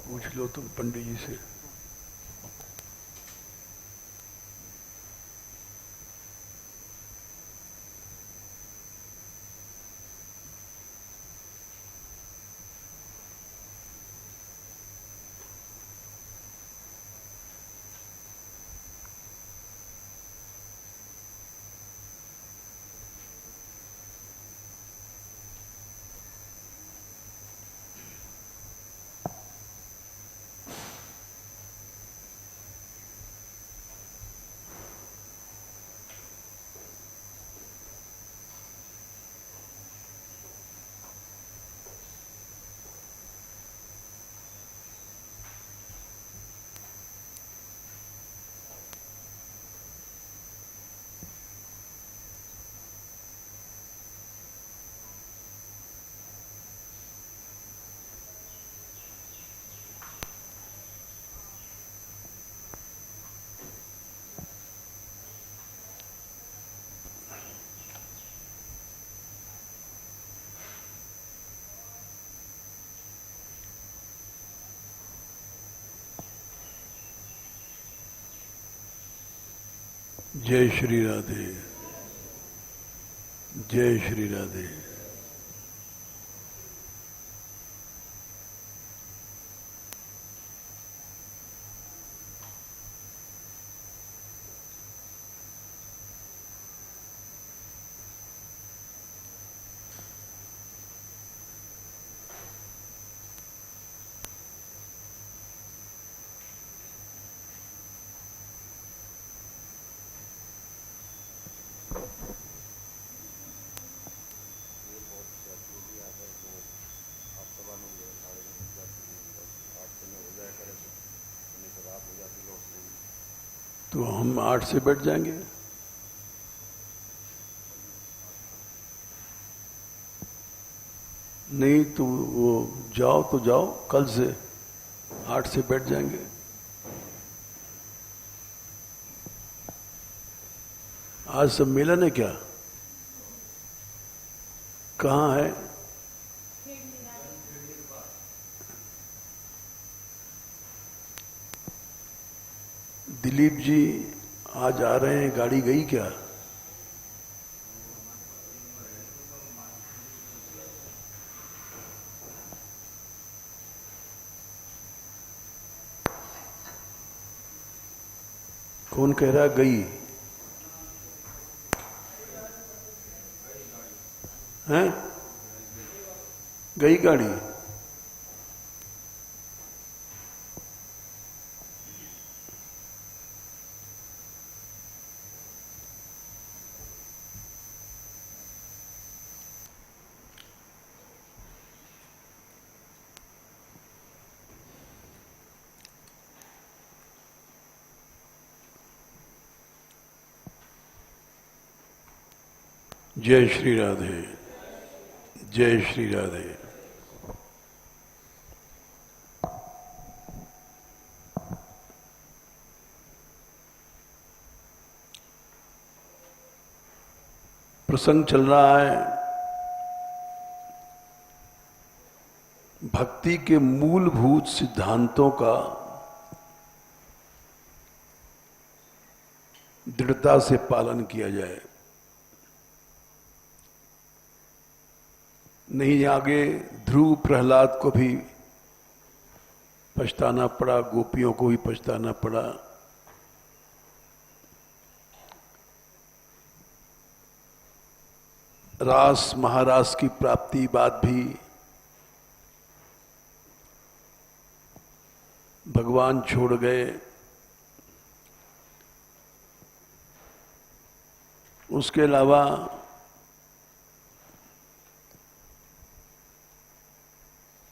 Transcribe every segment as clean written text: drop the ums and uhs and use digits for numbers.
पूछ लो तुम पंडित जी से। जय श्री राधे। जय श्री राधे। तो हम 8 से बैठ जाएंगे। नहीं तो वो जाओ तो जाओ, कल से 8 से बैठ जाएंगे। आज सम्मेलन है क्या? कहाँ है? दिलीप जी आज आ रहे हैं, गाड़ी गई क्या? कौन कह रहा गई हैं? गई गाड़ी? जय श्री राधे। जय श्री राधे। प्रसंग चल रहा है भक्ति के मूलभूत सिद्धांतों का दृढ़ता से पालन किया जाए। नहीं आगे ध्रुव प्रहलाद को भी पछताना पड़ा, गोपियों को भी पछताना पड़ा। रास महारास की प्राप्ति बाद भी भगवान छोड़ गए। उसके अलावा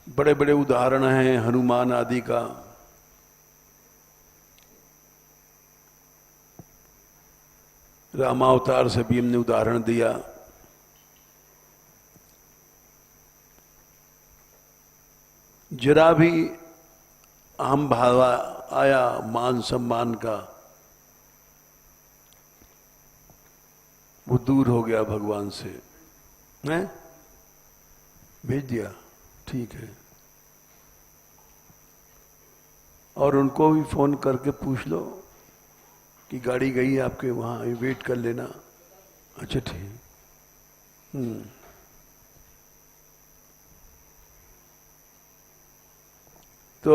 बड़े बड़े उदाहरण हैं हनुमान आदि का। रामावतार से भी हमने उदाहरण दिया। जरा भी अहम भाव आया मान सम्मान का, वो दूर हो गया भगवान से। हैं? भेज दिया, ठीक है। और उनको भी फोन करके पूछ लो कि गाड़ी गई है आपके वहां, वेट कर लेना। अच्छा ठीक। तो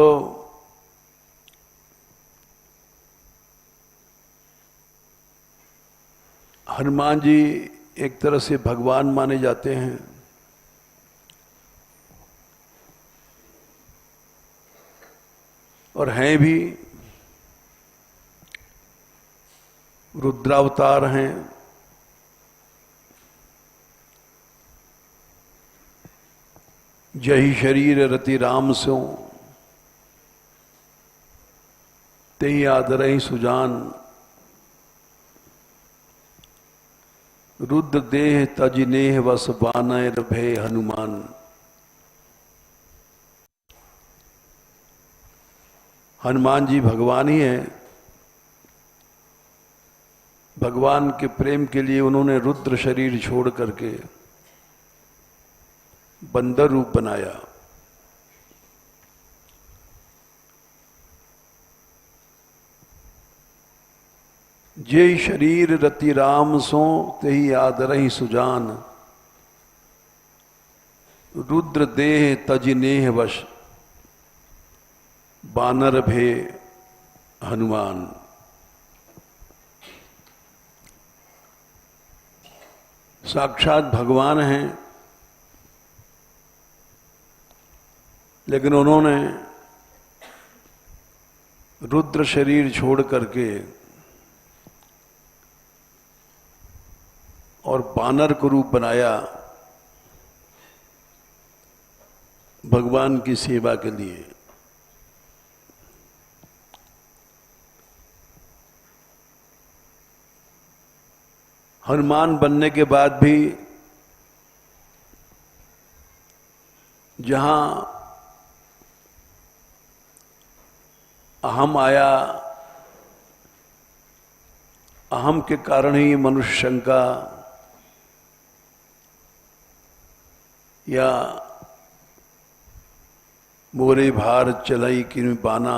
हनुमान जी एक तरह से भगवान माने जाते हैं। और हैं भी, रुद्रावतार हैं। जही शरीर रति राम सो, तेई आदरहि सुजान। रुद्र देह तज नेह वस बानर भय हनुमान। हनुमान जी भगवान ही हैं। भगवान के प्रेम के लिए उन्होंने रुद्र शरीर छोड़ करके बंदर रूप बनाया। जे शरीर रति राम सो, तेहि आदरहि सुजान। रुद्र देह तज नेह वश, बानर भे हनुमान। साक्षात भगवान हैं, लेकिन उन्होंने रुद्र शरीर छोड़ करके और बानर को रूप बनाया भगवान की सेवा के लिए। हनुमान बनने के बाद भी जहां अहम आया, अहम के कारण ही मनुष्य शंका या मोरे भार चलाई किन बाना,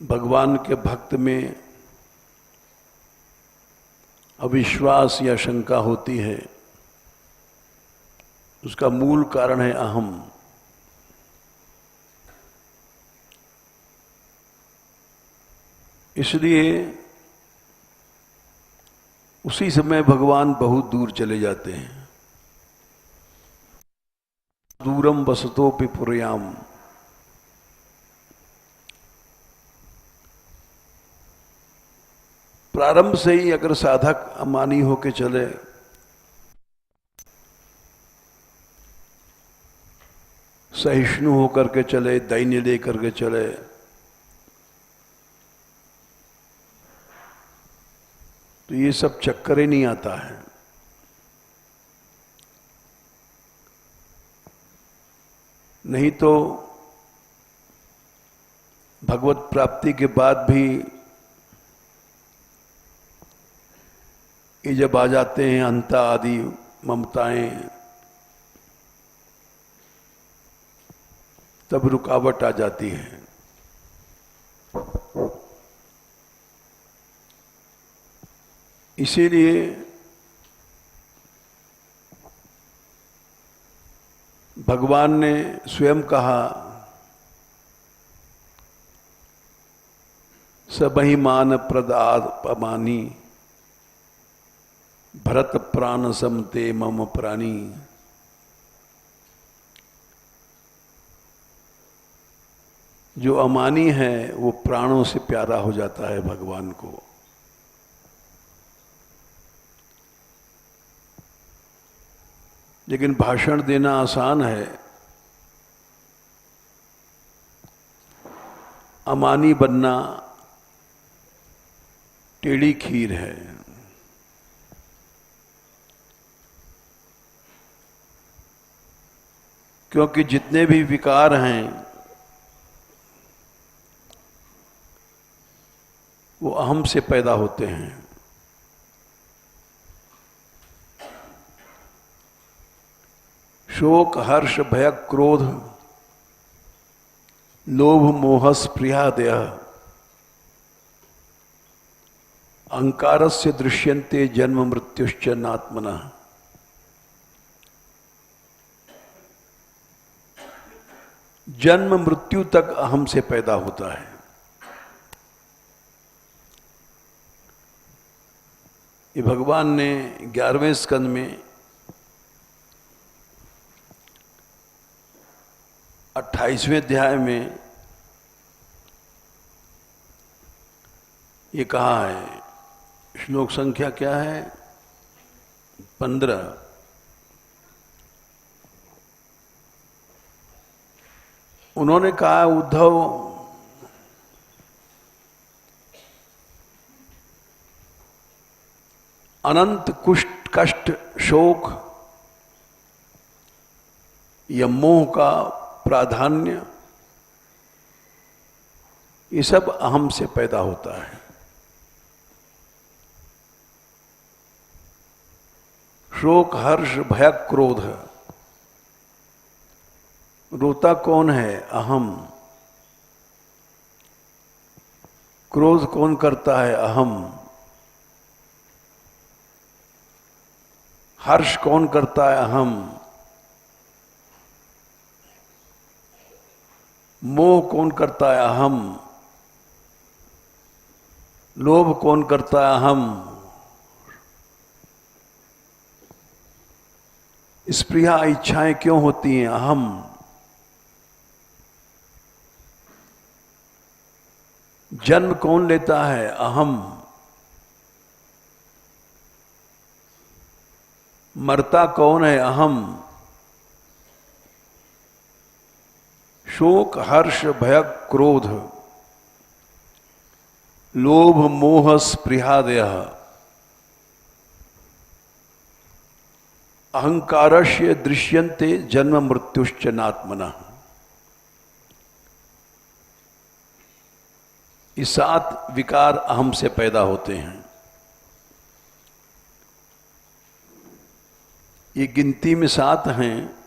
भगवान के भक्त में अविश्वास या शंका होती है। उसका मूल कारण है अहम। इसलिए उसी समय भगवान बहुत दूर चले जाते हैं। दूरम वसतोपि पुरयाम। प्रारंभ से ही अगर साधक अमानी होके चले, सहिष्णु होकर के चले, दैन्य लेकर के चले, तो ये सब चक्कर ही नहीं आता है। नहीं तो भगवत प्राप्ति के बाद भी ये जब आ जाते हैं अंता आदि ममताएं, तब रुकावट आ जाती है। इसीलिए भगवान ने स्वयं कहा, सबहि मान प्रद अपमानी, भरत प्राण समते मम प्राणी। जो अमानी है वो प्राणों से प्यारा हो जाता है भगवान को। लेकिन भाषण देना आसान है, अमानी बनना टेढ़ी खीर है। क्योंकि जितने भी विकार हैं वो अहम से पैदा होते हैं। शोक, हर्ष, भय, क्रोध लोभ मोह स्पृहादय अहंकारस्य दृश्यन्ते जन्म मृत्युश्च नात्मनः। जन्म मृत्यु तक अहम से पैदा होता है। ये भगवान ने 11वें स्कंद में 28वें अध्याय में ये कहा है। श्लोक संख्या क्या है? 15। उन्होंने कहा, उद्धव अनंत कुष्ठ कष्ट शोक या मोह का प्राधान्य ये सब अहम से पैदा होता है। शोक हर्ष भय क्रोध, रोता कौन है? अहम। क्रोध कौन करता है? अहम। हर्ष कौन करता है? अहम। मोह कौन करता है? अहम। लोभ कौन करता है? अहम। स्पृहा इच्छाएं क्यों होती हैं? अहम। जन्म कौन लेता है? अहम। मरता कौन है? अहम। शोक हर्ष भय क्रोध लोभ मोह स्पृहादय अहंकारस्य दृश्यन्ते जन्म मृत्युश्च नात्मनः। ये 7 विकार अहम से पैदा होते हैं। ये गिनती में 7 हैं,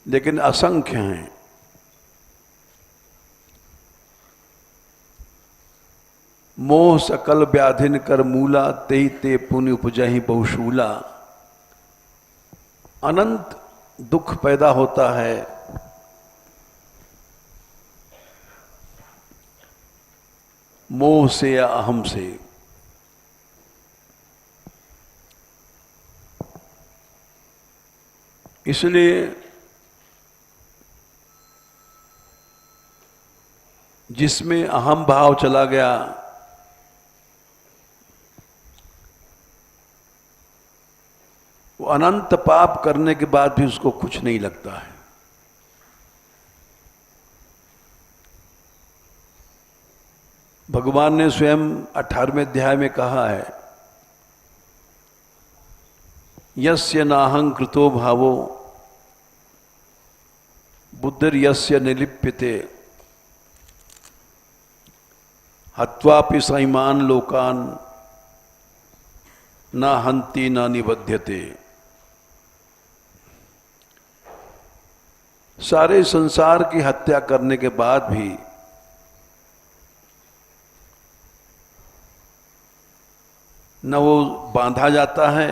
लेकिन असंख्य हैं। मोह सकल व्याधिन कर मूला, तेहि ते पुण्य उपजहि बहुशूला। अनंत दुख पैदा होता है मोह से या अहम से। इसलिए जिसमें अहम भाव चला गया वो अनंत पाप करने के बाद भी उसको कुछ नहीं लगता है। भगवान ने स्वयं 18वें अध्याय में कहा है, यस्य नाहं कृतो भावो बुद्धिर्यस्य निलिप्यते हत्वापि सैमान लोकान न हंति न निबध्यते। सारे संसार की हत्या करने के बाद भी न वो बांधा जाता है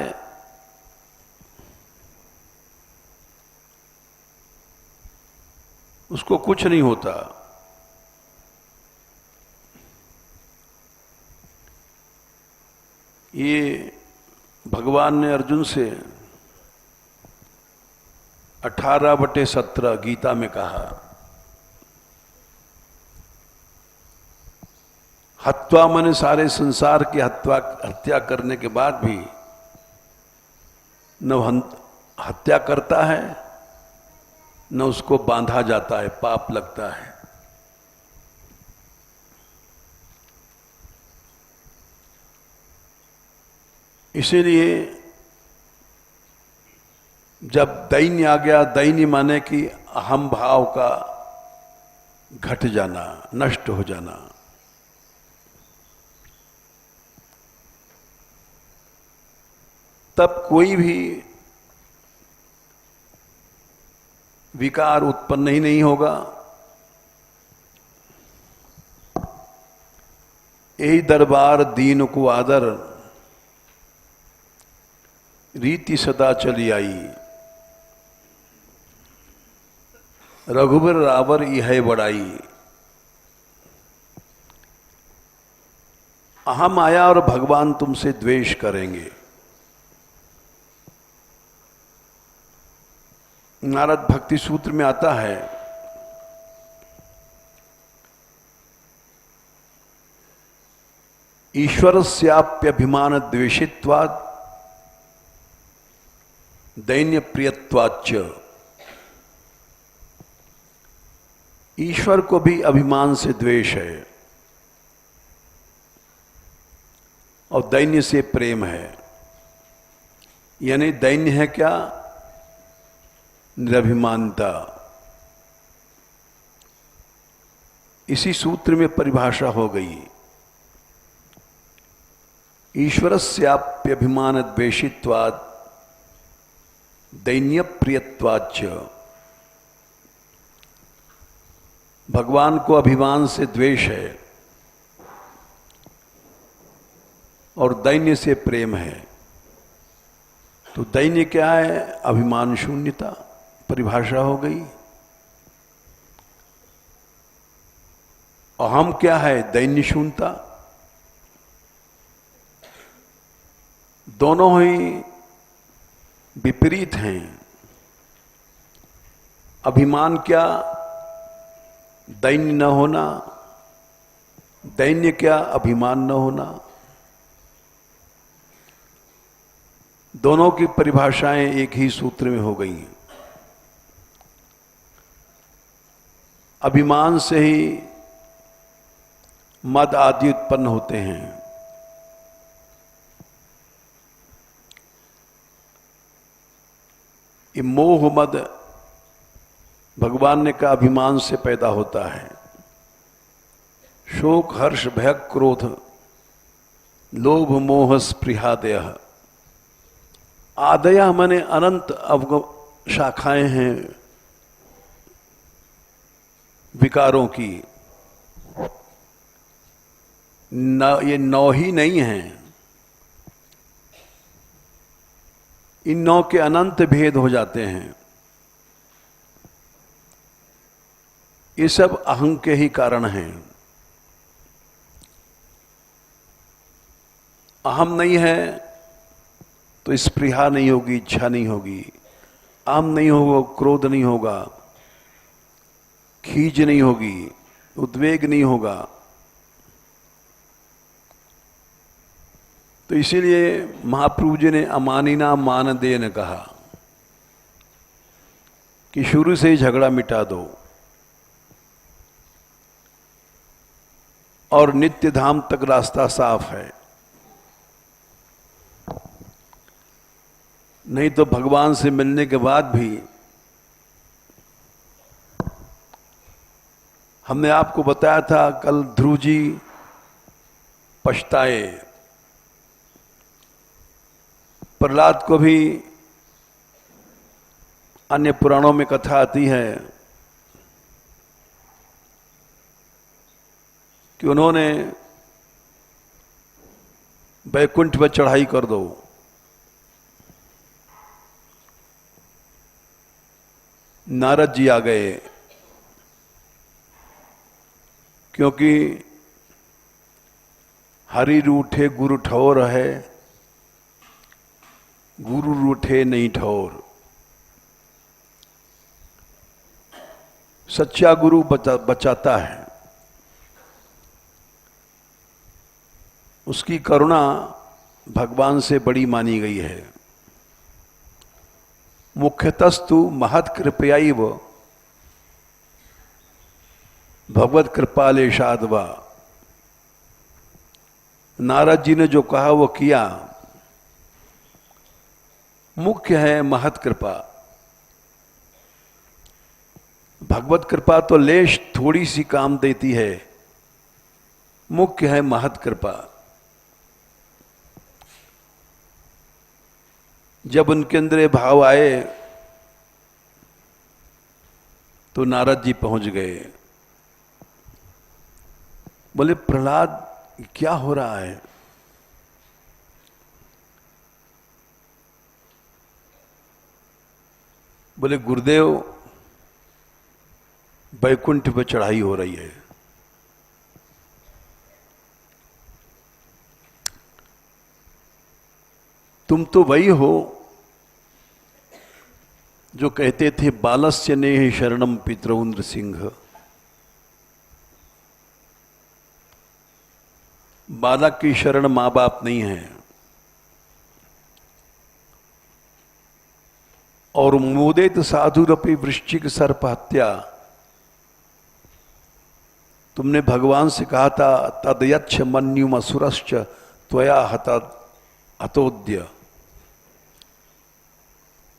उसको कुछ नहीं होता। ये भगवान ने अर्जुन से 18/17 गीता में कहा, हत्वा माने सारे संसार की हत्या करने के बाद भी न हत्या करता है न उसको बांधा जाता है, पाप लगता है। इसीलिए जब दैन्य आ गया, दैन्य माने कि अहम भाव का घट जाना, नष्ट हो जाना, तब कोई भी विकार उत्पन्न ही नहीं होगा। यही दरबार दीन को आदर, रीति सदा चली आई। रघुबर रावर यह बड़ाई। अहम आया और भगवान तुमसे द्वेष करेंगे। नारद भक्ति सूत्र में आता है, ईश्वरस्याप्यभिमान द्वेषित्वात् दैन्य प्रियत्वाच्च। ईश्वर को भी अभिमान से द्वेष है और दैन्य से प्रेम है। यानी दैन्य है क्या? निरभिमानता। इसी सूत्र में परिभाषा हो गई, ईश्वरस्याप्यभिमान द्वेषित्वात् दैन्य प्रियत्वाच्च। भगवान को अभिमान से द्वेष है और दैन्य से प्रेम है। तो दैन्य क्या है? अभिमान शून्यता। परिभाषा हो गई। अहम क्या है? दैन्य शून्यता। दोनों ही विपरीत हैं। अभिमान क्या? दैन्य न होना। दैन्य क्या? अभिमान न होना। दोनों की परिभाषाएं एक ही सूत्र में हो गई हैं। अभिमान से ही मद आदि उत्पन्न होते हैं। ये मोह मद भगवान ने कहा अभिमान से पैदा होता है। शोक हर्ष भय क्रोध लोभ मोह स्पृहादय। आदय माने अनंत शाखाएं हैं विकारों की। ये 9 ही नहीं हैं, इन 9 के अनंत भेद हो जाते हैं। ये सब अहं के ही कारण हैं। अहम नहीं है तो स्पृहा नहीं होगी, इच्छा नहीं होगी। अहम नहीं होगा, क्रोध नहीं होगा, खीज नहीं होगी, उद्वेग नहीं होगा। तो इसीलिए महाप्रभु जी ने अमानिना मान दे ने कहा कि शुरू से ही झगड़ा मिटा दो और नित्य धाम तक रास्ता साफ है। नहीं तो भगवान से मिलने के बाद भी हमने आपको बताया था कल, ध्रुव जी पछताए। प्रहलाद को भी अन्य पुराणों में कथा आती है कि उन्होंने बैकुंठ पर चढ़ाई कर दो। नारद जी आ गए क्योंकि हरि रूठे गुरु ठौर है, गुरु रूठे नहीं ठौर। सच्चा गुरु बचाता है, उसकी करुणा भगवान से बड़ी मानी गई है। मुख्यतस्तु महत् कृपयाइव भगवत कृपालेशाद्वा। नारद जी ने जो कहा वो किया। मुख्य है महत् कृपा। भगवत कृपा तो लेश थोड़ी सी काम देती है, मुख्य है महत् कृपा। जब उनके अंदर भाव आए तो नारद जी पहुंच गए। बोले प्रहलाद क्या हो रहा है? बोले गुरुदेव बैकुंठ पे चढ़ाई हो रही है। तुम तो वही हो जो कहते थे बालस्य नेह शरणम पितरौ नृसिंह। बालक की शरण मां बाप नहीं है, और मोदेत साधुरपि वृश्चिक सर्प हत्या। तुमने भगवान से कहा था तदयच्छ मन्युम असुरश्च त्वया हतोद्य।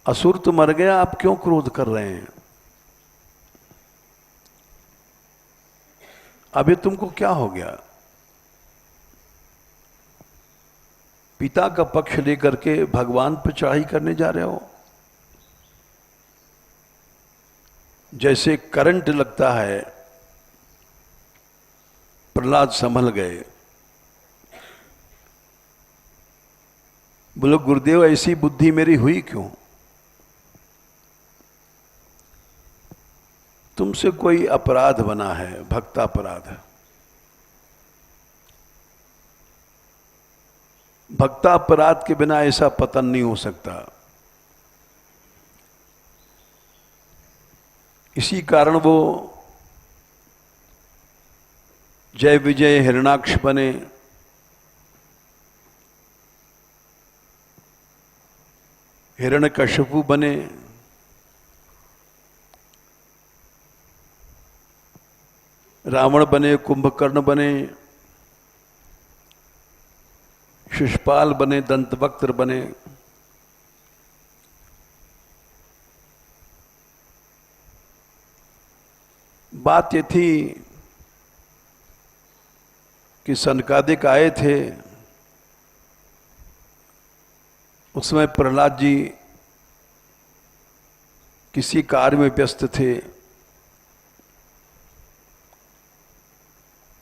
असुर तो मर गया, आप क्यों क्रोध कर रहे हैं? अभी तुमको क्या हो गया? पिता का पक्ष लेकर के भगवान पर चढ़ाई करने जा रहे हो। जैसे करंट लगता है। प्रहलाद संभल गए। बोलो गुरुदेव ऐसी बुद्धि मेरी हुई क्यों? तुमसे कोई अपराध बना है, भक्तापराध। भक्तापराध के बिना ऐसा पतन नहीं हो सकता। इसी कारण वो जय विजय हिरणाक्ष बने, हिरण्यकशिपु बने, रावण बने, कुंभकर्ण बने, शिशुपाल बने, दंतवक्त्र बने। बात ये थी कि सनकादिक आए थे। उसमें प्रहलाद जी किसी कार्य में व्यस्त थे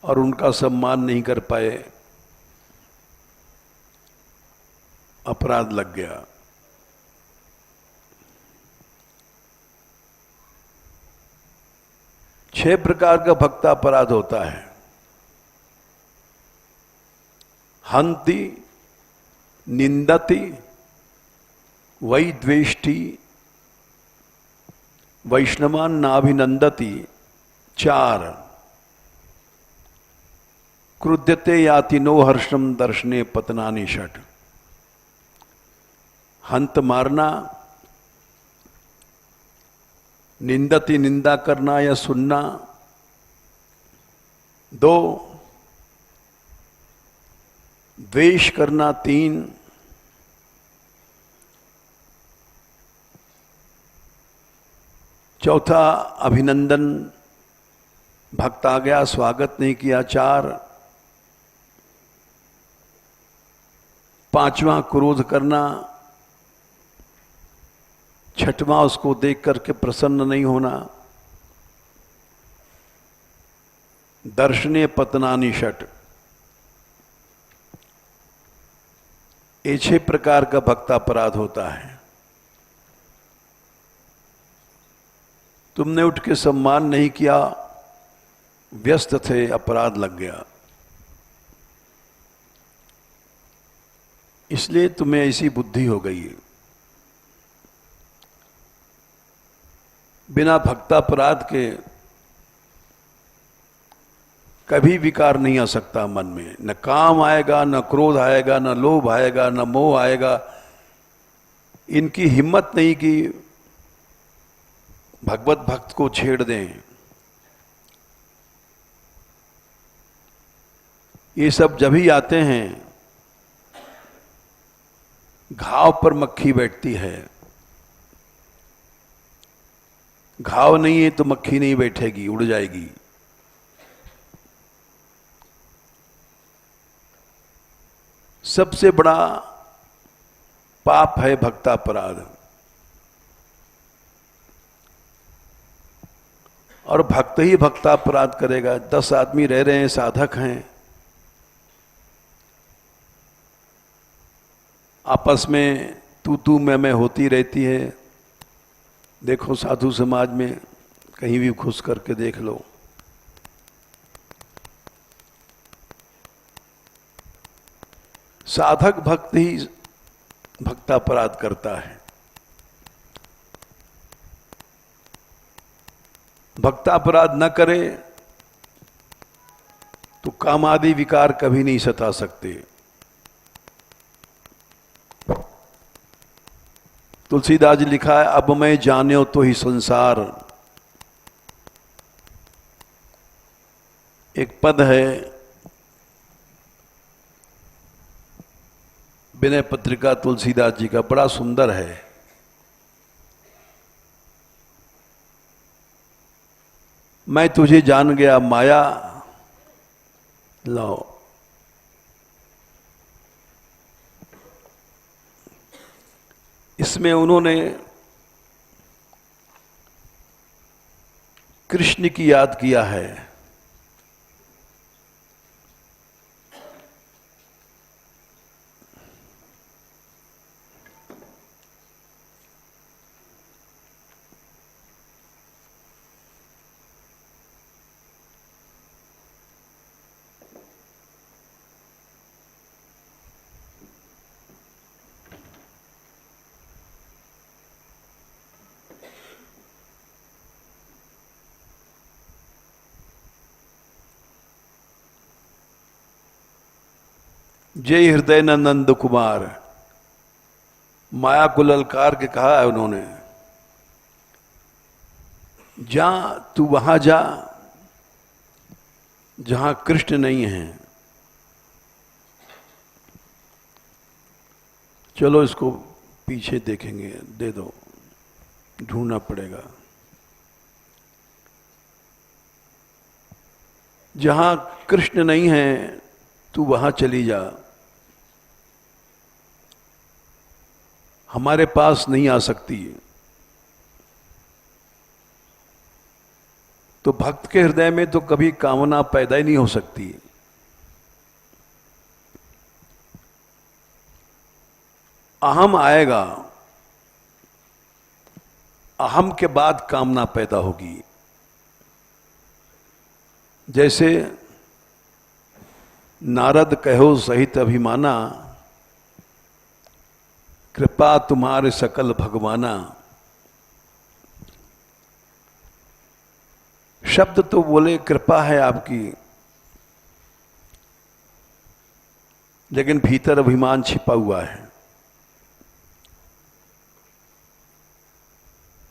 और उनका सम्मान नहीं कर पाए, अपराध लग गया। छह प्रकार का भक्तापराध होता है। हंति, निंदति, वै द्वेष्टि, वैष्णवान नाभिनंदति, 4 क्रुध्यते याति नो हर्षम दर्शने पतनानि 6। हंत मारना, निंदति निंदा करना या सुनना, 2 द्वेष करना, 3 चौथा अभिनंदन, भक्त आ गया स्वागत नहीं किया, 4 5वां क्रोध करना, 6वां उसको देख करके प्रसन्न नहीं होना, दर्शने पतनानि 6। ये 6 प्रकार का भक्तापराध होता है। तुमने उठ के सम्मान नहीं किया, व्यस्त थे, अपराध लग गया, इसलिए तुम्हें ऐसी बुद्धि हो गई। बिना भक्तापराध के कभी विकार नहीं आ सकता मन में। न काम आएगा, न क्रोध आएगा, न लोभ आएगा, न मोह आएगा। इनकी हिम्मत नहीं कि भगवत भक्त को छेड़ दें। ये सब जब ही आते हैं, घाव पर मक्खी बैठती है। घाव नहीं है तो मक्खी नहीं बैठेगी, उड़ जाएगी। सबसे बड़ा पाप है भक्तापराध। और भक्त ही भक्तापराध करेगा। 10 आदमी रह रहे हैं, साधक हैं, आपस में तू मैं होती रहती है। देखो साधु समाज में कहीं भी घुस करके देख लो, साधक भक्त ही भक्तापराध करता है। भक्तापराध न करे तो कामादि विकार कभी नहीं सता सकते। तुलसीदास जी लिखा है, अब मैं जान्यो तो ही संसार। एक पद है विनय पत्रिका तुलसीदास जी का, बड़ा सुंदर है। मैं तुझे जान गया माया, लो इसमें उन्होंने कृष्ण की याद किया है। जय हृदय नंद कुमार, माया को ललकार के कहा है उन्होंने, जा तू वहां जा जहां कृष्ण नहीं है। चलो इसको पीछे देखेंगे, दे दो, ढूंढना पड़ेगा। जहां कृष्ण नहीं है तू वहां चली जा, हमारे पास नहीं आ सकती। तो भक्त के हृदय में तो कभी कामना पैदा ही नहीं हो सकती। अहम आएगा, अहम के बाद कामना पैदा होगी। जैसे नारद कहो सहित अभिमाना, कृपा तुम्हारे सकल भगवाना। शब्द तो बोले कृपा है आपकी, लेकिन भीतर अभिमान छिपा हुआ है।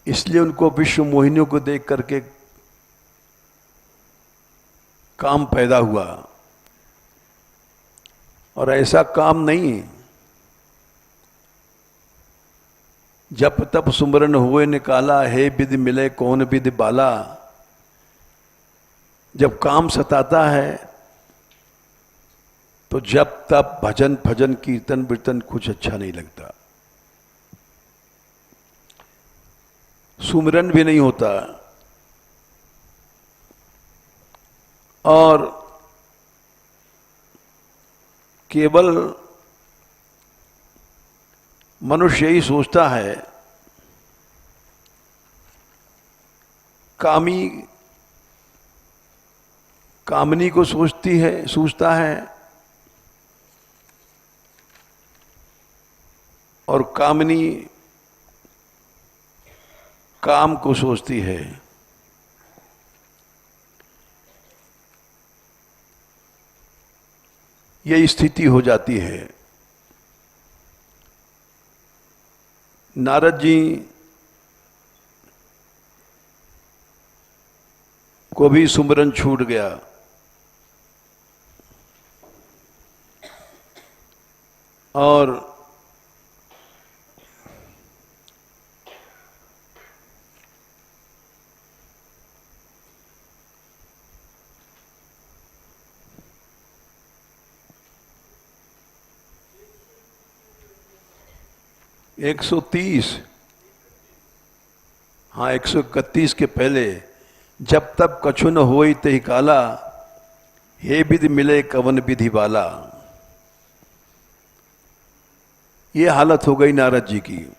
इसलिए उनको विश्व मोहिनियों को देख करके काम पैदा हुआ, और ऐसा काम नहीं है। जप तप सुमरन हुए निकाला, है विधि मिले कौन विधि बाला। जब काम सताता है तो जप तप भजन भजन कीर्तन वीर्तन कुछ अच्छा नहीं लगता, सुमरन भी नहीं होता। और केवल मनुष्य यही सोचता है, कामनी को सोचता है, और कामनी काम को सोचती है। यही स्थिति हो जाती है। नारद जी को भी सुमरन छूट गया, और एक 130, हाँ 131 के पहले जब तब कछु न होई तहि काला, हे विधि मिले कवन विधि वाला। ये हालत हो गई नारद जी की।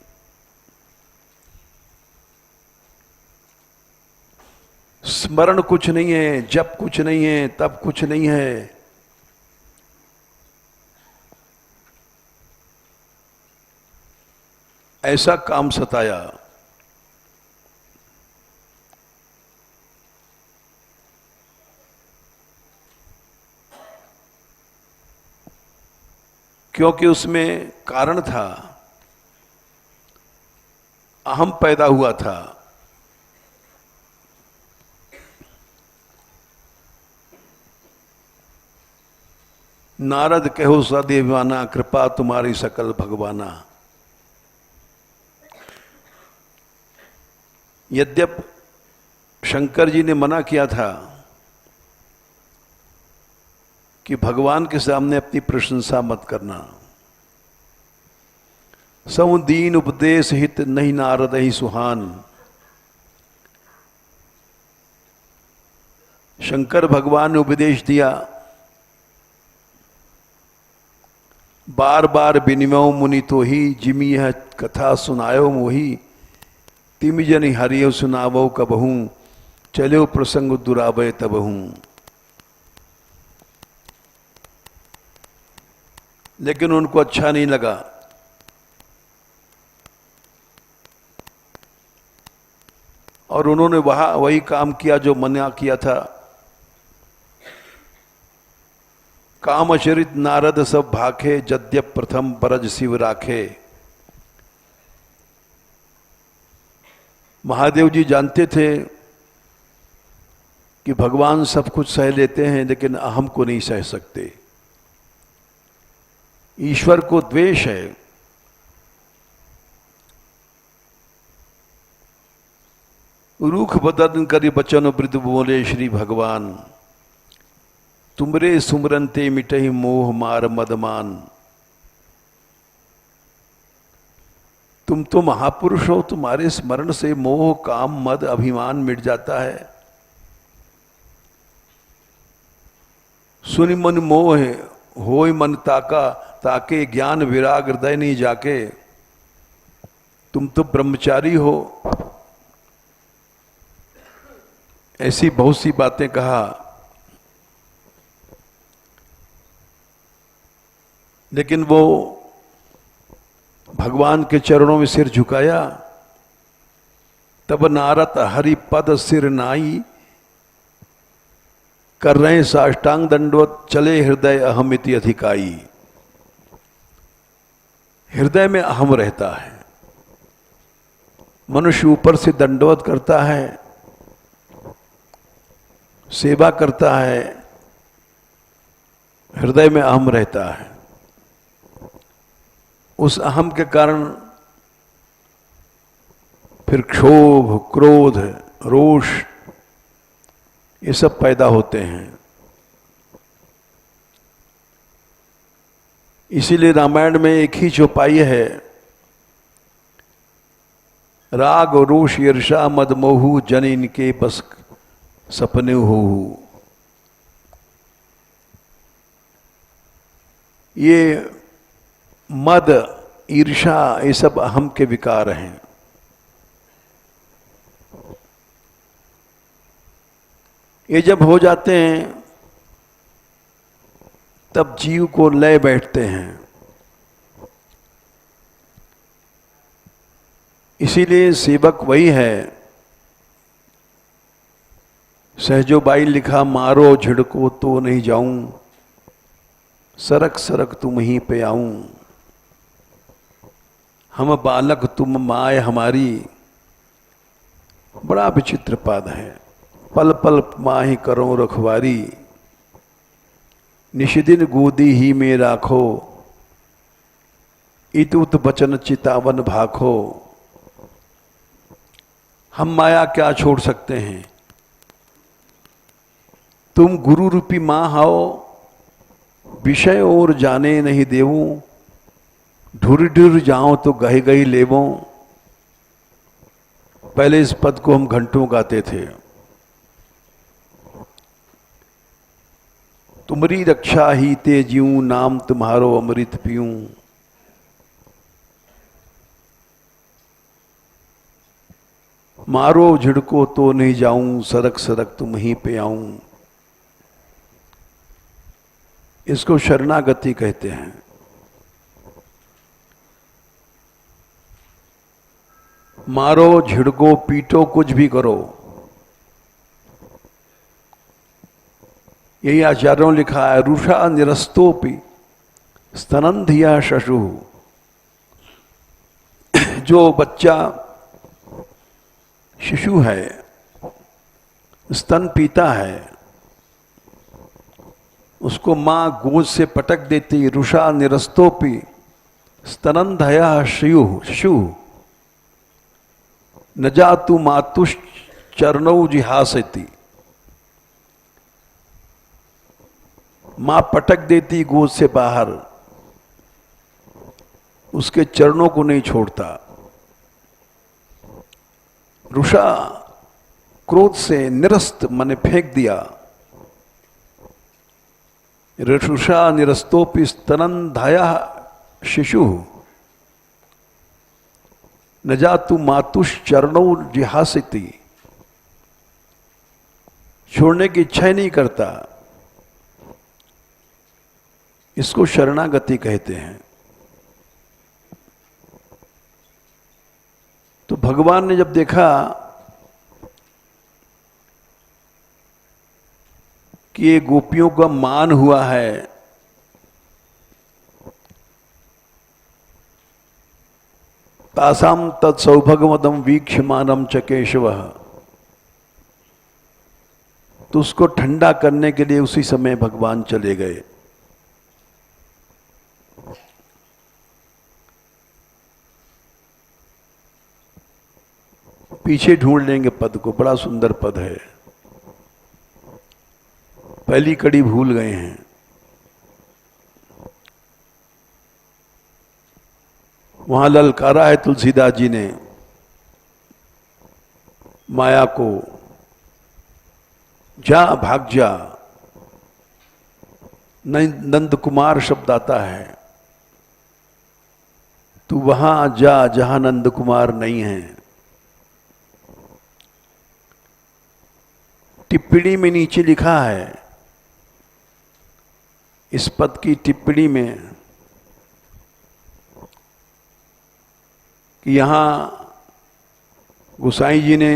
स्मरण कुछ नहीं है, जप कुछ नहीं है, तब कुछ नहीं है। ऐसा काम सताया। क्योंकि उसमें कारण था, अहम पैदा हुआ था। नारद कहो सदेवाना, कृपा तुम्हारी सकल भगवाना। यद्यप शंकर जी ने मना किया था कि भगवान के सामने अपनी प्रशंसा मत करना। सौ दीन उपदेश हित नहीं नारद ही सुहान। शंकर भगवान ने उपदेश दिया, बार बार बिनिमय मुनि तो ही, जिमी यह कथा सुनायो मोही। तिम जन हरियो सुनावो कबहू, चलो प्रसंग दुरावय तबहू। लेकिन उनको अच्छा नहीं लगा। और उन्होंने वही काम किया जो मना किया था। कामचरित नारद सब भाखे, जद्यप प्रथम बरज शिव राखे। महादेव जी जानते थे कि भगवान सब कुछ सह लेते हैं, लेकिन अहम को नहीं सह सकते। ईश्वर को द्वेष है। रूख बदन करि बचन वृद्ध बोले श्री भगवान। तुमरे सुमरनते मिटहि मोह मार मदमान। तुम तो महापुरुष हो, तुम्हारे स्मरण से मोह काम मद अभिमान मिट जाता है। सुनि मन मोह होय मन ताका, ताके ज्ञान विराग हृदय नहीं जाके। तुम तो ब्रह्मचारी हो। ऐसी बहुत सी बातें कहा, लेकिन वो भगवान के चरणों में सिर झुकाया। तब नारद हरि पद सिर नाई, कर रहे साष्टांग दंडवत, चले हृदय अहमिति अधिकाई। हृदय में अहम रहता है। मनुष्य ऊपर से दंडवत करता है, सेवा करता है, हृदय में अहम रहता है। उस अहम के कारण फिर क्षोभ, क्रोध, रोष ये सब पैदा होते हैं। इसीलिए रामायण में एक ही चौपाई है, राग रोष ईर्षा मद मोहु, जन इनके बस सपने हो। ये मद, ईर्षा ये सब अहम के विकार हैं। ये जब हो जाते हैं तब जीव को लय बैठते हैं। इसीलिए सेवक वही है। सहजोबाई लिखा, मारो झिड़को तो नहीं जाऊं, सरक सरक तुम ही पे आऊं। हम बालक तुम माय हमारी। बड़ा विचित्र पद है। पल पल माही करो रखवारी, निशिदिन गोदी ही में राखो। इत उत बचन चितावन भाखो। हम माया क्या छोड़ सकते हैं। तुम गुरु रूपी मां हाओ, विषय और जाने नहीं देवूं। ढुर ढुर जाओ तो गही गही लेवो। पहले इस पद को हम घंटों गाते थे। तुमरी रक्षा ही ते जीऊं, नाम तुम्हारो अमृत पीऊं। मारो झिड़को तो नहीं जाऊं, सरक सरक तुम ही पे आऊं। इसको शरणागति कहते हैं। मारो, झिड़को, पीटो, कुछ भी करो, यही आचार्यों लिखा है। रुषा निरस्तोपि स्तनंधिया शशु। जो बच्चा शिशु है, स्तन पीता है, उसको मां गोद से पटक देती। रुषा निरस्तोपि स्तनंधया शिशु न जातु मातुश्चरणौ जिहासति। मां पटक देती गोद से बाहर, उसके चरणों को नहीं छोड़ता। रुषा, क्रोध से निरस्त, माने फेंक दिया। रुषा निरस्तोपि स्तनंधाया शिशु न जातु मातुश्चरणौ जिहासति। छोड़ने की इच्छा ही नहीं करता। इसको शरणागति कहते हैं। तो भगवान ने जब देखा कि ये गोपियों का मान हुआ है, तासाम तत्सौभगवतम वीक्षमानम च केशवः, तो उसको ठंडा करने के लिए उसी समय भगवान चले गए। पीछे ढूंढ लेंगे पद को, बड़ा सुंदर पद है। पहली कड़ी भूल गए हैं। वहां ललकारा है तुलसीदास जी ने माया को, जा भाग जा। नंद कुमार शब्द आता है, तू वहां जा जहां नंद कुमार नहीं है। टिप्पणी में नीचे लिखा है, इस पद की टिप्पणी में, कि यहां गोसाई जी ने,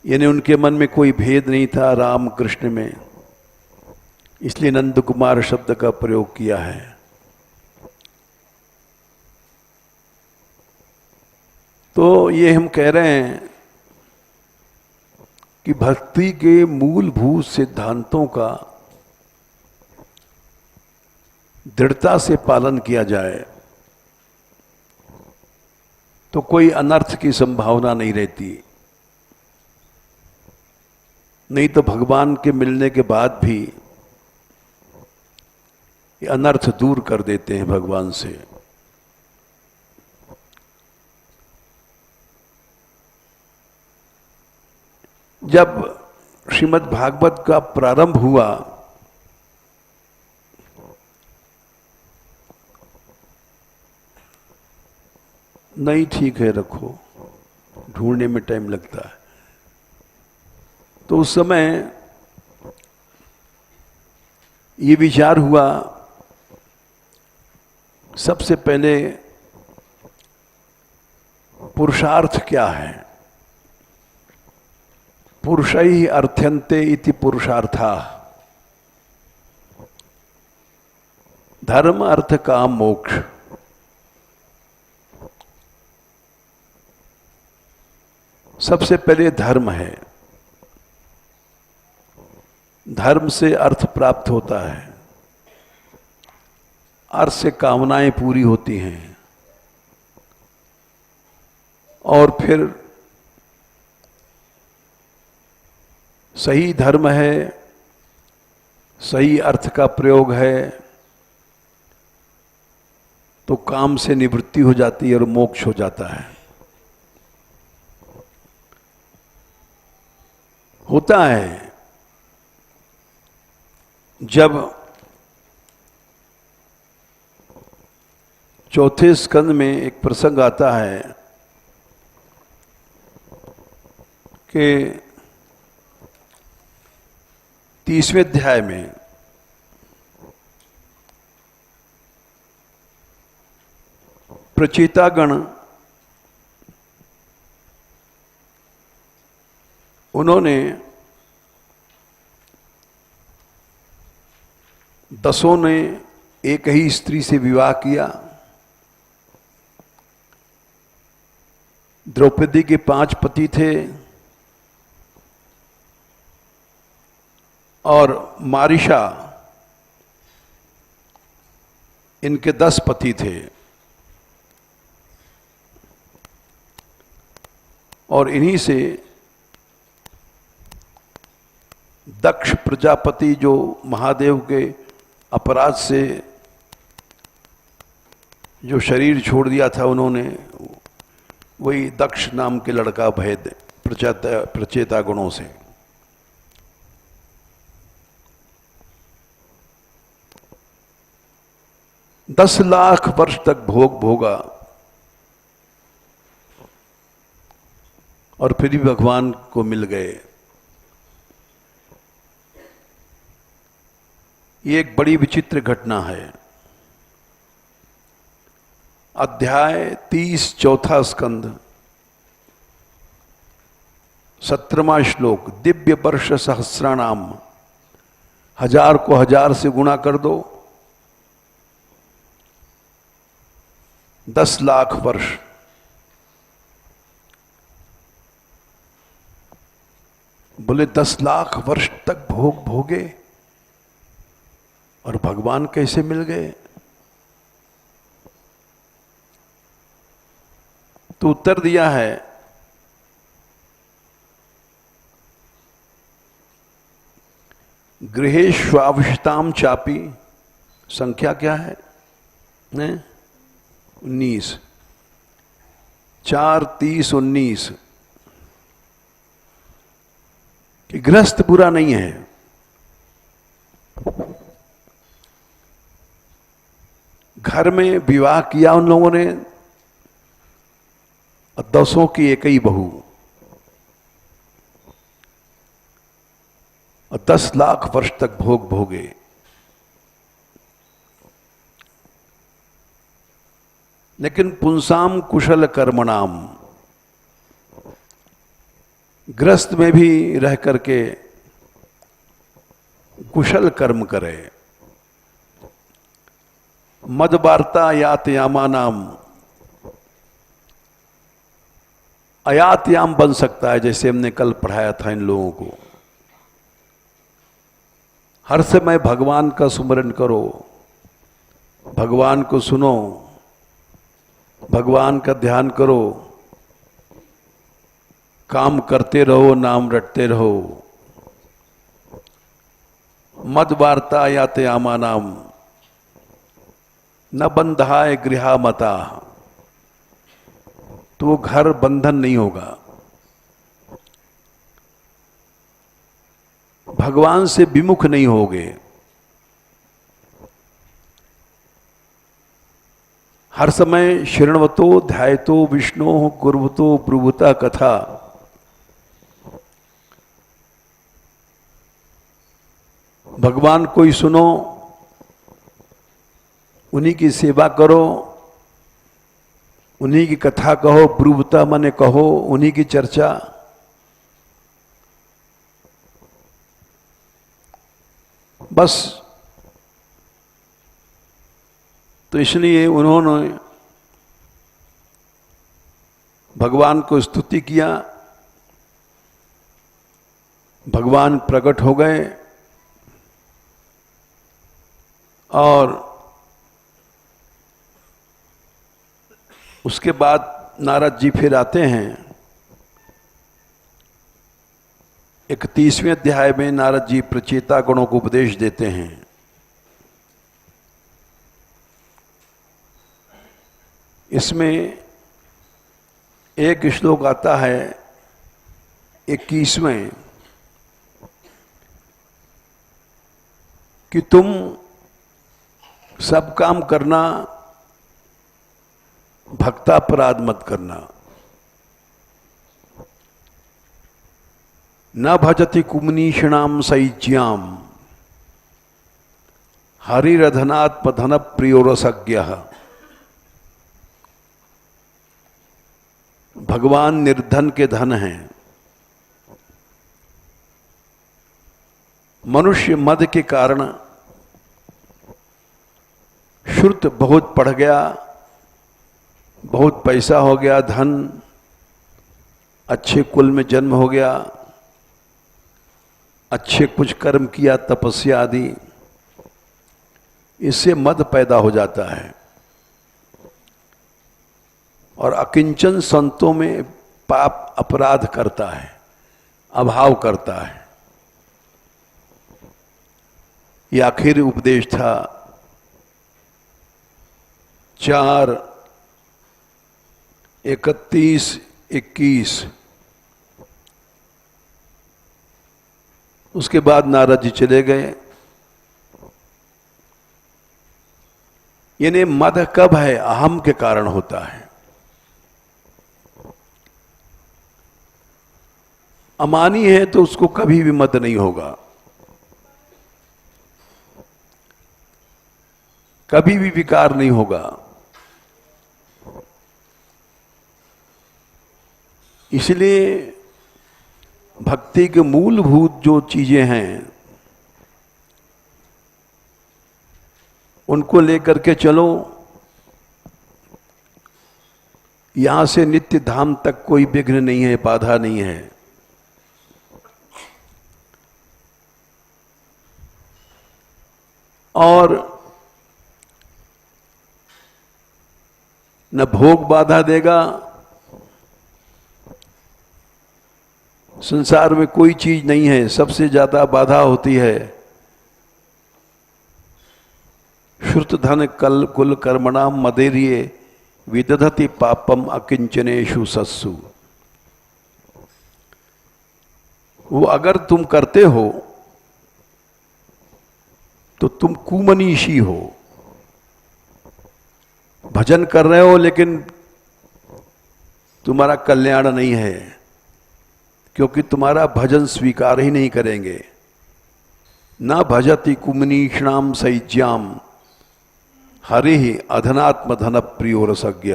यानी उनके मन में कोई भेद नहीं था राम कृष्ण में, इसलिए नंद कुमार शब्द का प्रयोग किया है। तो ये हम कह रहे हैं कि भक्ति के मूलभूत सिद्धांतों का दृढ़ता से पालन किया जाए तो कोई अनर्थ की संभावना नहीं रहती। नहीं तो भगवान के मिलने के बाद भी ये अनर्थ दूर कर देते हैं भगवान से। जब श्रीमद् भागवत का प्रारंभ हुआ, नहीं ठीक है, रखो, ढूंढने में टाइम लगता है। तो उस समय ये विचार हुआ, सबसे पहले पुरुषार्थ क्या है। पुरुषैः अर्थ्यन्ते इति पुरुषार्था। धर्म अर्थ काम मोक्ष। सबसे पहले धर्म है, धर्म से अर्थ प्राप्त होता है, अर्थ से कामनाएं पूरी होती हैं, और फिर सही धर्म है, सही अर्थ का प्रयोग है, तो काम से निवृत्ति हो जाती है और मोक्ष हो जाता है। होता है जब चौथे स्कंद में एक प्रसंग आता है कि 30वें अध्याय में प्रचेतागण उन्होंने 10 ने एक ही स्त्री से विवाह किया। द्रौपदी के 5 पति थे और मारिशा इनके 10 पति थे और इन्हीं से दक्ष प्रजापति जो महादेव के अपराध से जो शरीर छोड़ दिया था, उन्होंने वही दक्ष नाम के लड़का भेद प्रचेता गुणों से। दस लाख वर्ष तक भोग भोगा और फिर भी भगवान को मिल गए। ये एक बड़ी विचित्र घटना है। अध्याय 30 चौथा स्कंद 17वां श्लोक। दिव्य वर्ष सहस्राणाम, 1000 को 1000 से गुणा कर दो, 10 लाख वर्ष। बोले 10 लाख वर्ष तक भोग भोगे और भगवान कैसे मिल गए? तो उत्तर दिया है, गृहेष्वाविष्टाम चापी, संख्या क्या है? 19, 4 30 19। कि गृहस्थ बुरा नहीं है, घर में विवाह किया उन लोगों ने, 10 की एक ही बहू, और 10 लाख वर्ष तक भोग भोगे। लेकिन पुंसाम कुशल कर्मणाम, गृहस्थ में भी रह करके कुशल कर्म करे। मद वार्ता यातयामा नाम, अयातयाम बन सकता है, जैसे हमने कल पढ़ाया था इन लोगों को। हर समय भगवान का सुमरन करो, भगवान को सुनो, भगवान का ध्यान करो, काम करते रहो, नाम रटते रहो। मद वार्ता यातयामा नाम, न बंधाए गृहा मता, तो वो घर बंधन नहीं होगा। भगवान से विमुख नहीं होगे। हर समय शृण्वतो ध्यायतो विष्णो कुर्वतो ब्रुवता कथा, भगवान को ही सुनो, उन्हीं की सेवा करो, उन्हीं की कथा कहो, ब्रुवता माने कहो, उन्हीं की चर्चा। बस तो इसलिए उन्होंने भगवान को स्तुति किया, भगवान प्रकट हो गए और उसके बाद नारद जी फिर आते हैं। 31वें अध्याय में नारद जी प्रचेता गणों को उपदेश देते हैं। इसमें एक श्लोक आता है 21वें, कि तुम सब काम करना, भक्तापराध मत करना। न भजति कुमनीषणाम सैज्याम हरिरधनात्मधन प्रियो रसज्ञ। भगवान निर्धन के धन हैं। मनुष्य मद के कारण श्रुत बहुत पढ़ गया, बहुत पैसा हो गया, धन, अच्छे कुल में जन्म हो गया, अच्छे कुछ कर्म किया, तपस्या आदि, इससे मद पैदा हो जाता है। और अकिंचन संतों में पाप अपराध करता है, अभाव करता है। यह आखिरी उपदेश था 4:31-21। उसके बाद नारद जी चले गए। यानी मद कब है? अहम के कारण होता है। अमानी है तो उसको कभी भी मद नहीं होगा, कभी भी विकार नहीं होगा। इसलिए भक्ति के मूलभूत जो चीजें हैं उनको लेकर के चलो। यहां से नित्य धाम तक कोई विघ्न नहीं है, बाधा नहीं है। और न भोग बाधा देगा। संसार में कोई चीज नहीं है, सबसे ज्यादा बाधा होती है श्रुत धन कल कुल कर्मणाम मदेरिये विदधति पापम अकिंचनेषु सस्सु। वो अगर तुम करते हो तो तुम कुमनीषी हो। भजन कर रहे हो लेकिन तुम्हारा कल्याण नहीं है, क्योंकि तुम्हारा भजन स्वीकार ही नहीं करेंगे। न भजति कुमनीषणाम सैज्याम हरि अधनात्म धन प्रियो रसज्ञ।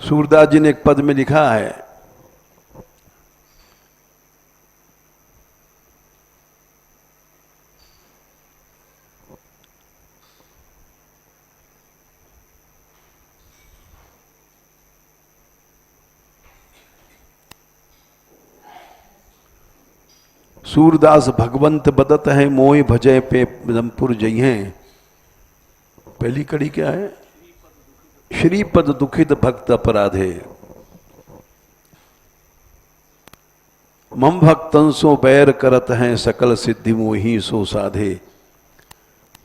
सूरदास जी ने एक पद में लिखा है, सूरदास भगवंत बदत है मोहि भजय पे पदमपुर जइहें। पहली कड़ी क्या है? श्रीपद दुखित भक्त अपराधे मम भक्तन सो बैर करत हैं सकल सिद्धि मोहि सो साधे।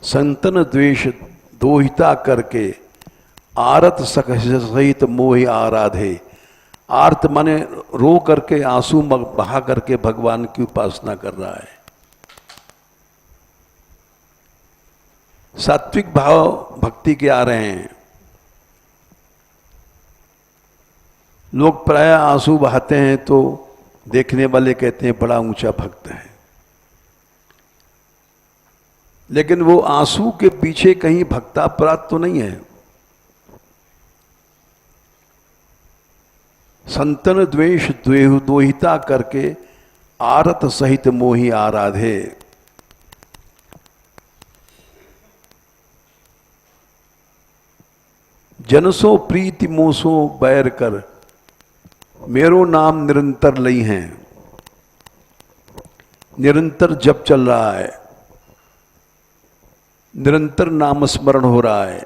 संतन द्वेष दोहिता करके आरत सहित मोहि आराधे। आर्त माने रो करके, आंसू बहा करके भगवान की उपासना कर रहा है। सात्विक भाव भक्ति के आ रहे हैं। लोग प्राय आंसू बहाते हैं तो देखने वाले कहते हैं बड़ा ऊंचा भक्त है, लेकिन वो आंसू के पीछे कहीं भक्तापराध तो नहीं है। संतन द्वेष दोहिता करके आरत सहित मोहि आराधे। जनसो प्रीति मोसो बैर कर मेरो नाम निरंतर लई हैं। निरंतर जप चल रहा है, निरंतर नाम स्मरण हो रहा है।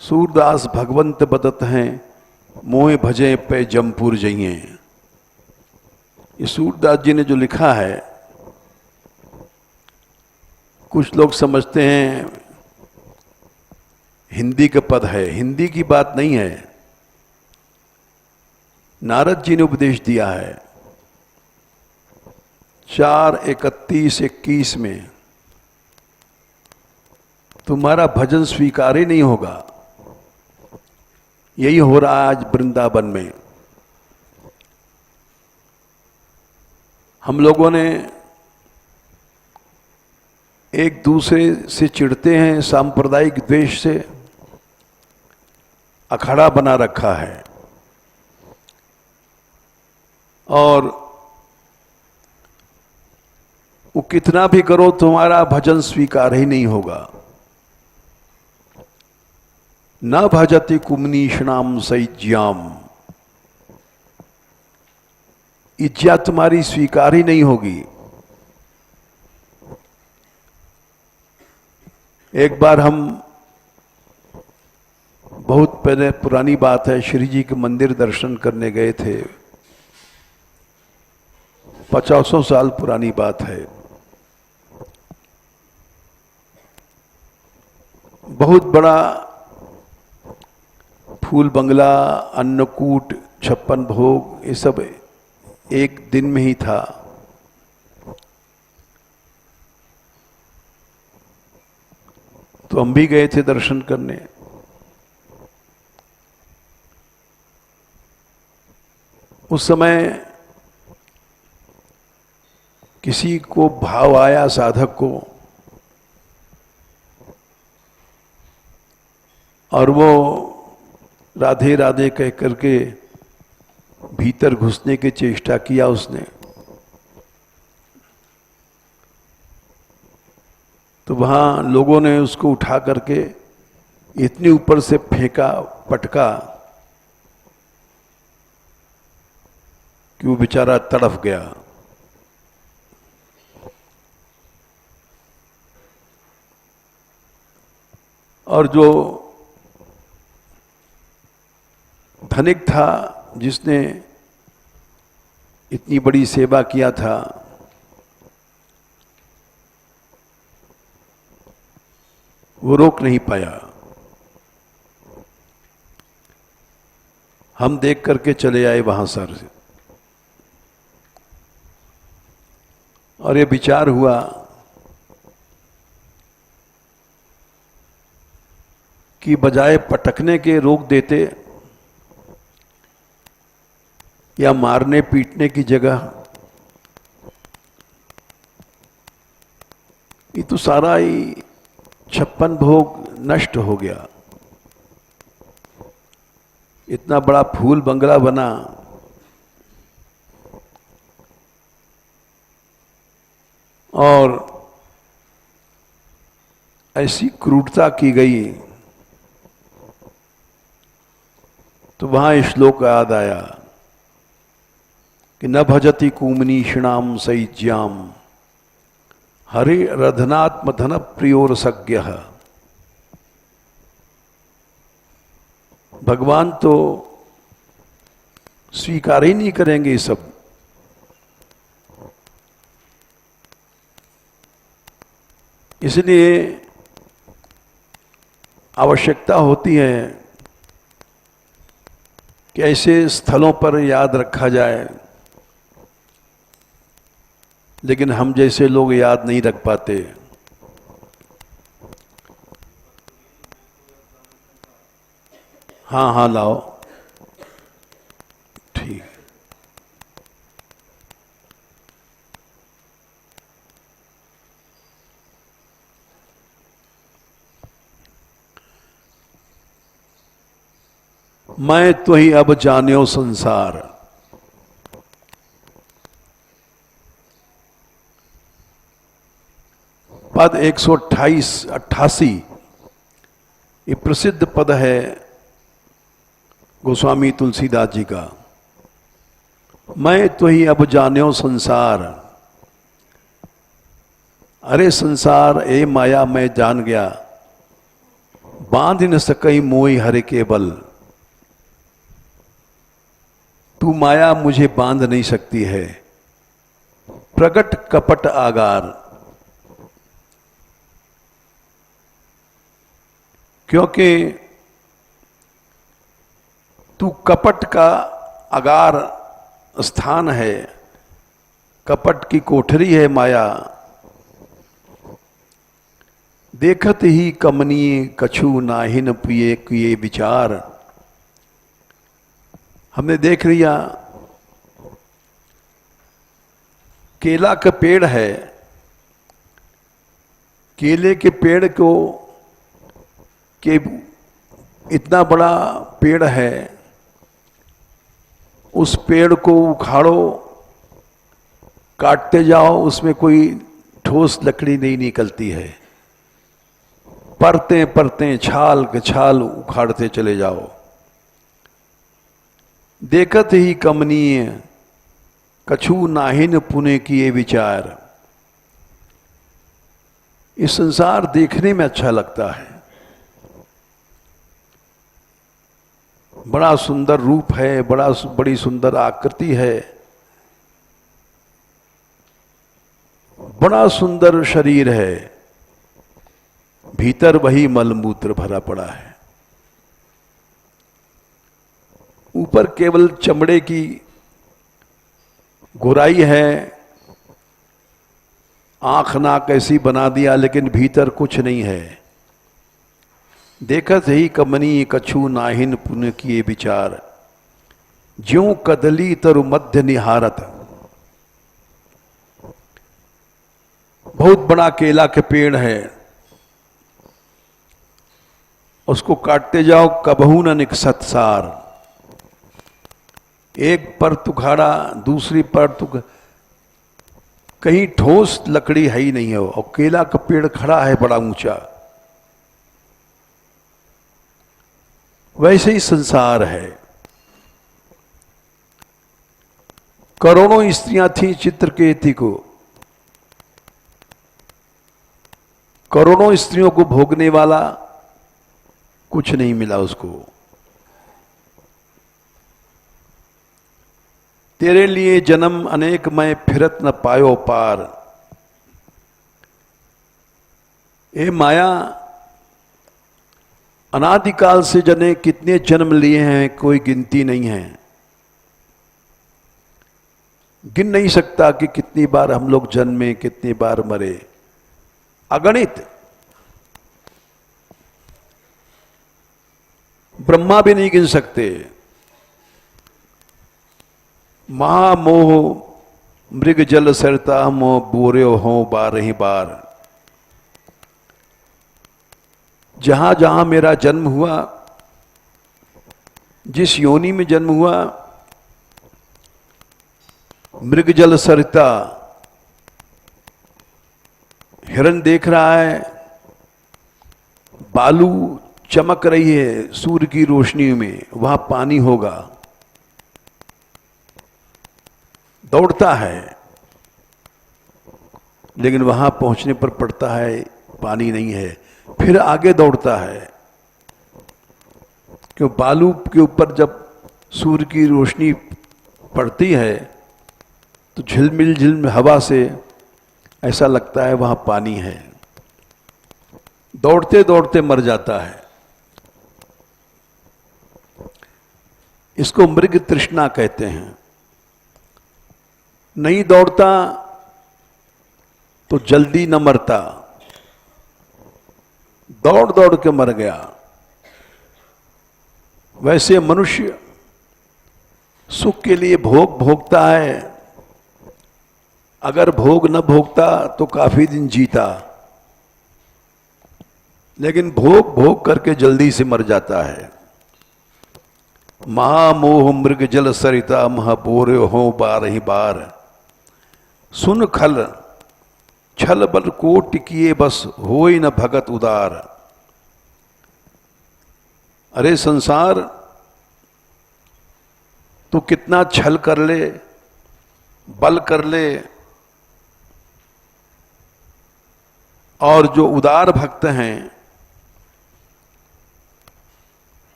सूरदास भगवंत बदत हैं मोह भजे पे जमपुर जइए। ये सूरदास जी ने जो लिखा है, कुछ लोग समझते हैं हिंदी का पद है। हिंदी की बात नहीं है, नारद जी ने उपदेश दिया है। 4:31-21 में तुम्हारा भजन स्वीकार ही नहीं होगा। यही हो रहा है आज वृंदावन में। हम लोगों ने एक दूसरे से चिढ़ते हैं, सांप्रदायिक द्वेष से अखाड़ा बना रखा है और वो कितना भी करो तुम्हारा भजन स्वीकार ही नहीं होगा। न भजति कुमनीषणाम सैज्याम, इज्जा तुम्हारी स्वीकार ही नहीं होगी। एक बार हम, बहुत पहले पुरानी बात है, श्री जी के मंदिर दर्शन करने गए थे। 50 साल पुरानी बात है। बहुत बड़ा फूल बंगला, अन्नकूट, 56 भोग, ये सब एक दिन में ही था। तो हम भी गए थे दर्शन करने। उस समय किसी को भाव आया, साधक को, और वो राधे राधे कह करके भीतर घुसने की चेष्टा किया उसने। तो वहां लोगों ने उसको उठा करके इतनी ऊपर से फेंका, पटका, कि वो बेचारा तड़फ गया। और जो धनिक था, जिसने इतनी बड़ी सेवा किया था, वो रोक नहीं पाया। हम देख करके चले आए वहां सर से। और ये विचार हुआ कि बजाय पटकने के रोक देते, या मारने पीटने की जगह, ये तो सारा ही 56 भोग नष्ट हो गया। इतना बड़ा फूल बंगला बना, और ऐसी क्रूरता की गई। तो वहां श्लोक याद आया कि न भजति कुमनीषणाम सैज्याम हरि रधनात्म धन प्रियोर सज्ञ। भगवान तो स्वीकार ही नहीं करेंगे ये सब। इसलिए आवश्यकता होती है कि ऐसे स्थलों पर याद रखा जाए, लेकिन हम जैसे लोग याद नहीं रख पाते। हाँ हाँ लाओ, ठीक। मैं तो ही अब जान्यो संसार, पद 128-88, ये प्रसिद्ध पद है गोस्वामी तुलसीदास जी का। मैं तो ही अब जान्यो संसार, अरे संसार ए माया मैं जान गया, बांध न सकई मोई हरे केवल। तू माया मुझे बांध नहीं सकती है, प्रगट कपट आगार। क्योंकि तू कपट का अगार स्थान है, कपट की कोठरी है माया, देखत ही कमनीय कछु नाहिन पिए किए विचार। हमने देख लिया केला का पेड़ है, केले के पेड़ को के इतना बड़ा पेड़ है, उस पेड़ को उखाड़ो, काटते जाओ, उसमें कोई ठोस लकड़ी नहीं निकलती है। परतें परतें छाल के छाल उखाड़ते चले जाओ। देखत ही कमनीय कछु नाहिन पुण्य किए विचार। इस संसार देखने में अच्छा लगता है, बड़ा सुंदर रूप है, बड़ी सुंदर आकृति है, बड़ा सुंदर शरीर है, भीतर वही मलमूत्र भरा पड़ा है। ऊपर केवल चमड़े की गोराई है, आंख नाक ऐसी बना दिया, लेकिन भीतर कुछ नहीं है। देखत ही कमनी कछु नाहिन पुण्य किए विचार, ज्यों कदली तरु मध्य निहारत। बहुत बड़ा केला के पेड़ है, उसको काटते जाओ कबहू न निकसत सार। एक परत उखाड़ा, दूसरी परत, कहीं ठोस लकड़ी है ही नहीं है, और केला का पेड़ खड़ा है बड़ा ऊंचा। वैसे ही संसार है। करोड़ों स्त्रियां थी चित्रकेती को, करोड़ों स्त्रियों को भोगने वाला, कुछ नहीं मिला उसको। तेरे लिए जन्म अनेक मैं फिरत न पायो पार। ए माया, अनादिकाल से जने कितने जन्म लिए हैं, कोई गिनती नहीं है। गिन नहीं सकता कि कितनी बार हम लोग जन्मे, कितनी बार मरे, अगणित। ब्रह्मा भी नहीं गिन सकते। महामोह मृग जल सरता मोह बोर्यो हो बारही बार। जहां जहां मेरा जन्म हुआ, जिस योनि में जन्म हुआ, मृग जल सरिता, हिरण देख रहा है, बालू चमक रही है सूर्य की रोशनी में, वहां पानी होगा, दौड़ता है, लेकिन वहां पहुंचने पर पड़ता है पानी नहीं है, फिर आगे दौड़ता है। क्यों? बालू के ऊपर जब सूर्य की रोशनी पड़ती है तो झिलमिल झिलमिल हवा से ऐसा लगता है वहां पानी है। दौड़ते दौड़ते मर जाता है। इसको मृग तृष्णा कहते हैं। नहीं दौड़ता तो जल्दी न मरता, दौड़ दौड़ के मर गया। वैसे मनुष्य सुख के लिए भोग भोगता है, अगर भोग न भोगता तो काफी दिन जीता, लेकिन भोग भोग करके जल्दी से मर जाता है। महामोह मृग जल सरिता महापोर्यो हो बारही बार। सुन खल छल बल कोटि किए बस होई न भगत उदार। अरे संसार, तू कितना छल कर ले, बल कर ले, और जो उदार भक्त हैं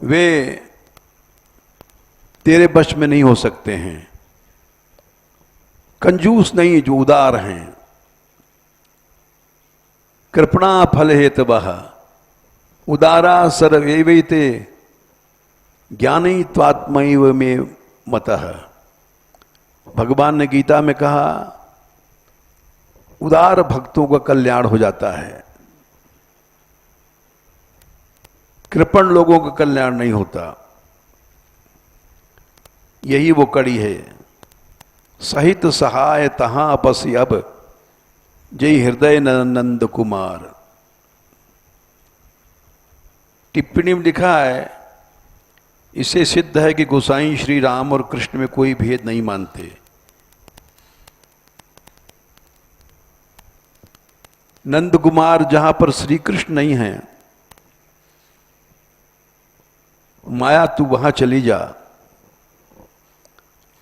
वे तेरे वश में नहीं हो सकते हैं। कंजूस नहीं, जो उदार हैं। कृपणा फल हेतवः उदारा सर्वैवैते ज्ञानी त्वात्मैव में मतः। भगवान ने गीता में कहा उदार भक्तों का कल्याण हो जाता है, कृपण लोगों का कल्याण नहीं होता। यही वो कड़ी है। सहित सहाय तहां बस अब जय हृदय नंद कुमार। टिप्पणी में लिखा है, इससे सिद्ध है कि गोसाई श्री राम और कृष्ण में कोई भेद नहीं मानते। नंद कुमार जहां पर श्री कृष्ण नहीं है, माया तू वहां चली जा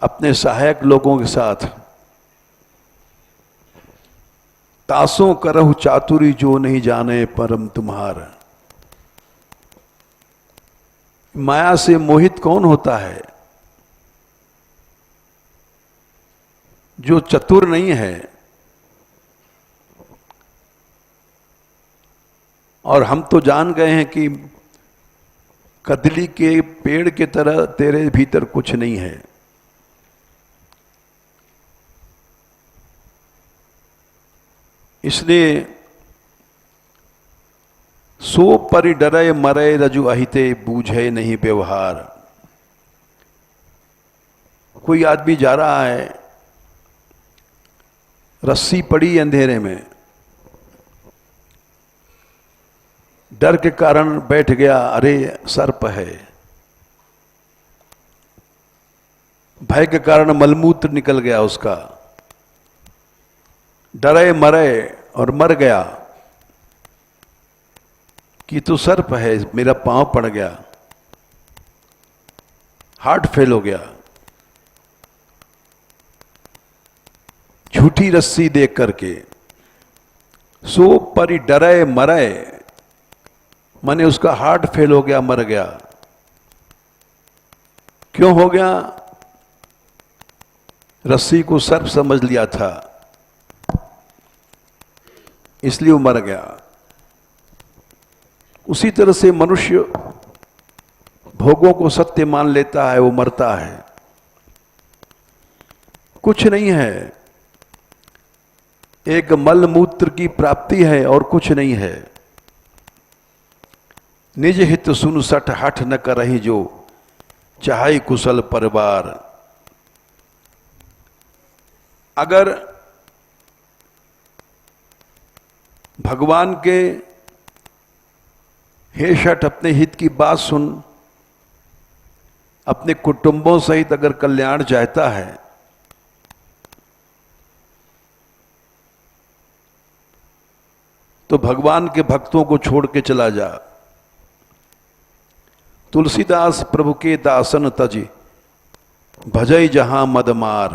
अपने सहायक लोगों के साथ। तासों करहु चातुरी जो नहीं जाने परम तुम्हार। माया से मोहित कौन होता है? जो चतुर नहीं है। और हम तो जान गए हैं कि कदली के पेड़ के तरह तेरे भीतर कुछ नहीं है। इसलिए सो परि डरे मरे रजु अहिते बूझे नहीं व्यवहार। कोई आदमी जा रहा है, रस्सी पड़ी अंधेरे में, डर के कारण बैठ गया, अरे सर्प है। भय के कारण मलमूत्र निकल गया उसका, डरे मरे और मर गया कि तो सर्प है, मेरा पांव पड़ गया, हार्ट फेल हो गया। झूठी रस्सी देख करके सो परि डरे मरे, माने उसका हार्ट फेल हो गया, मर गया। क्यों हो गया? रस्सी को सर्प समझ लिया था, इसलिए वो मर गया। उसी तरह से मनुष्य भोगों को सत्य मान लेता है, वो मरता है। कुछ नहीं है, एक मल मूत्र की प्राप्ति है और कुछ नहीं है। निज हित सुन सठ हठ न करहि जो चाहे कुशल परिवार। अगर भगवान के हे शठ अपने हित की बात सुन, अपने कुटुंबों सहित अगर कल्याण चाहता है तो भगवान के भक्तों को छोड़ के चला जा। तुलसीदास प्रभु के दासन तज भजई जहां मद मार।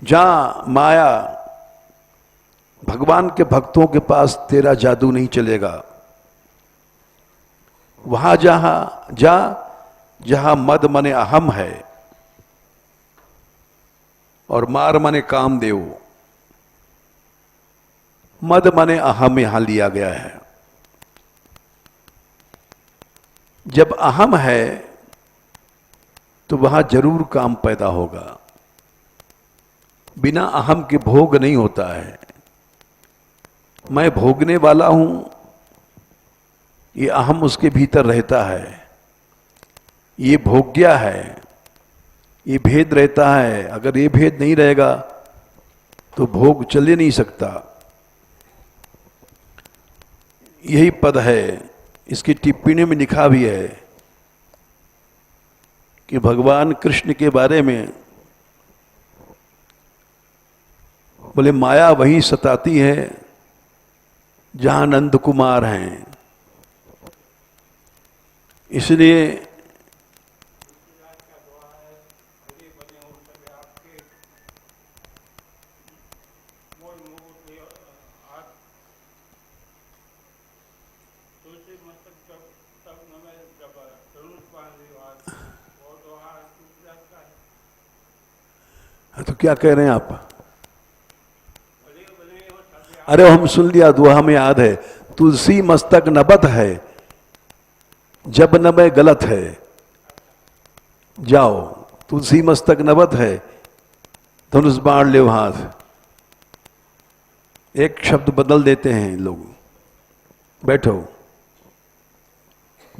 जहां माया, भगवान के भक्तों के पास तेरा जादू नहीं चलेगा। वहां जहां मद मने अहम है और मार मने कामदेव। मद मने अहम यहां लिया गया है। जब अहम है तो वहां जरूर काम पैदा होगा। बिना अहम के भोग नहीं होता है। मैं भोगने वाला हूं, ये अहम उसके भीतर रहता है। ये भोग्या है, ये भेद रहता है। अगर ये भेद नहीं रहेगा तो भोग चले नहीं सकता। यही पद है, इसकी टिप्पणी में लिखा भी है कि भगवान कृष्ण के बारे में बोले माया वहीं सताती है जहां नंद कुमार हैं। इसलिए तो क्या कह रहे हैं आप? अरे हम सुन लिया, दुआ हमें याद है। तुलसी मस्तक नबत है, जब नबे गलत है। जाओ, तुलसी मस्तक नवत है, धनुष बाण ले हाथ। एक शब्द बदल देते हैं लोग। बैठो।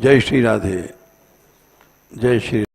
जय श्री राधे, जय श्री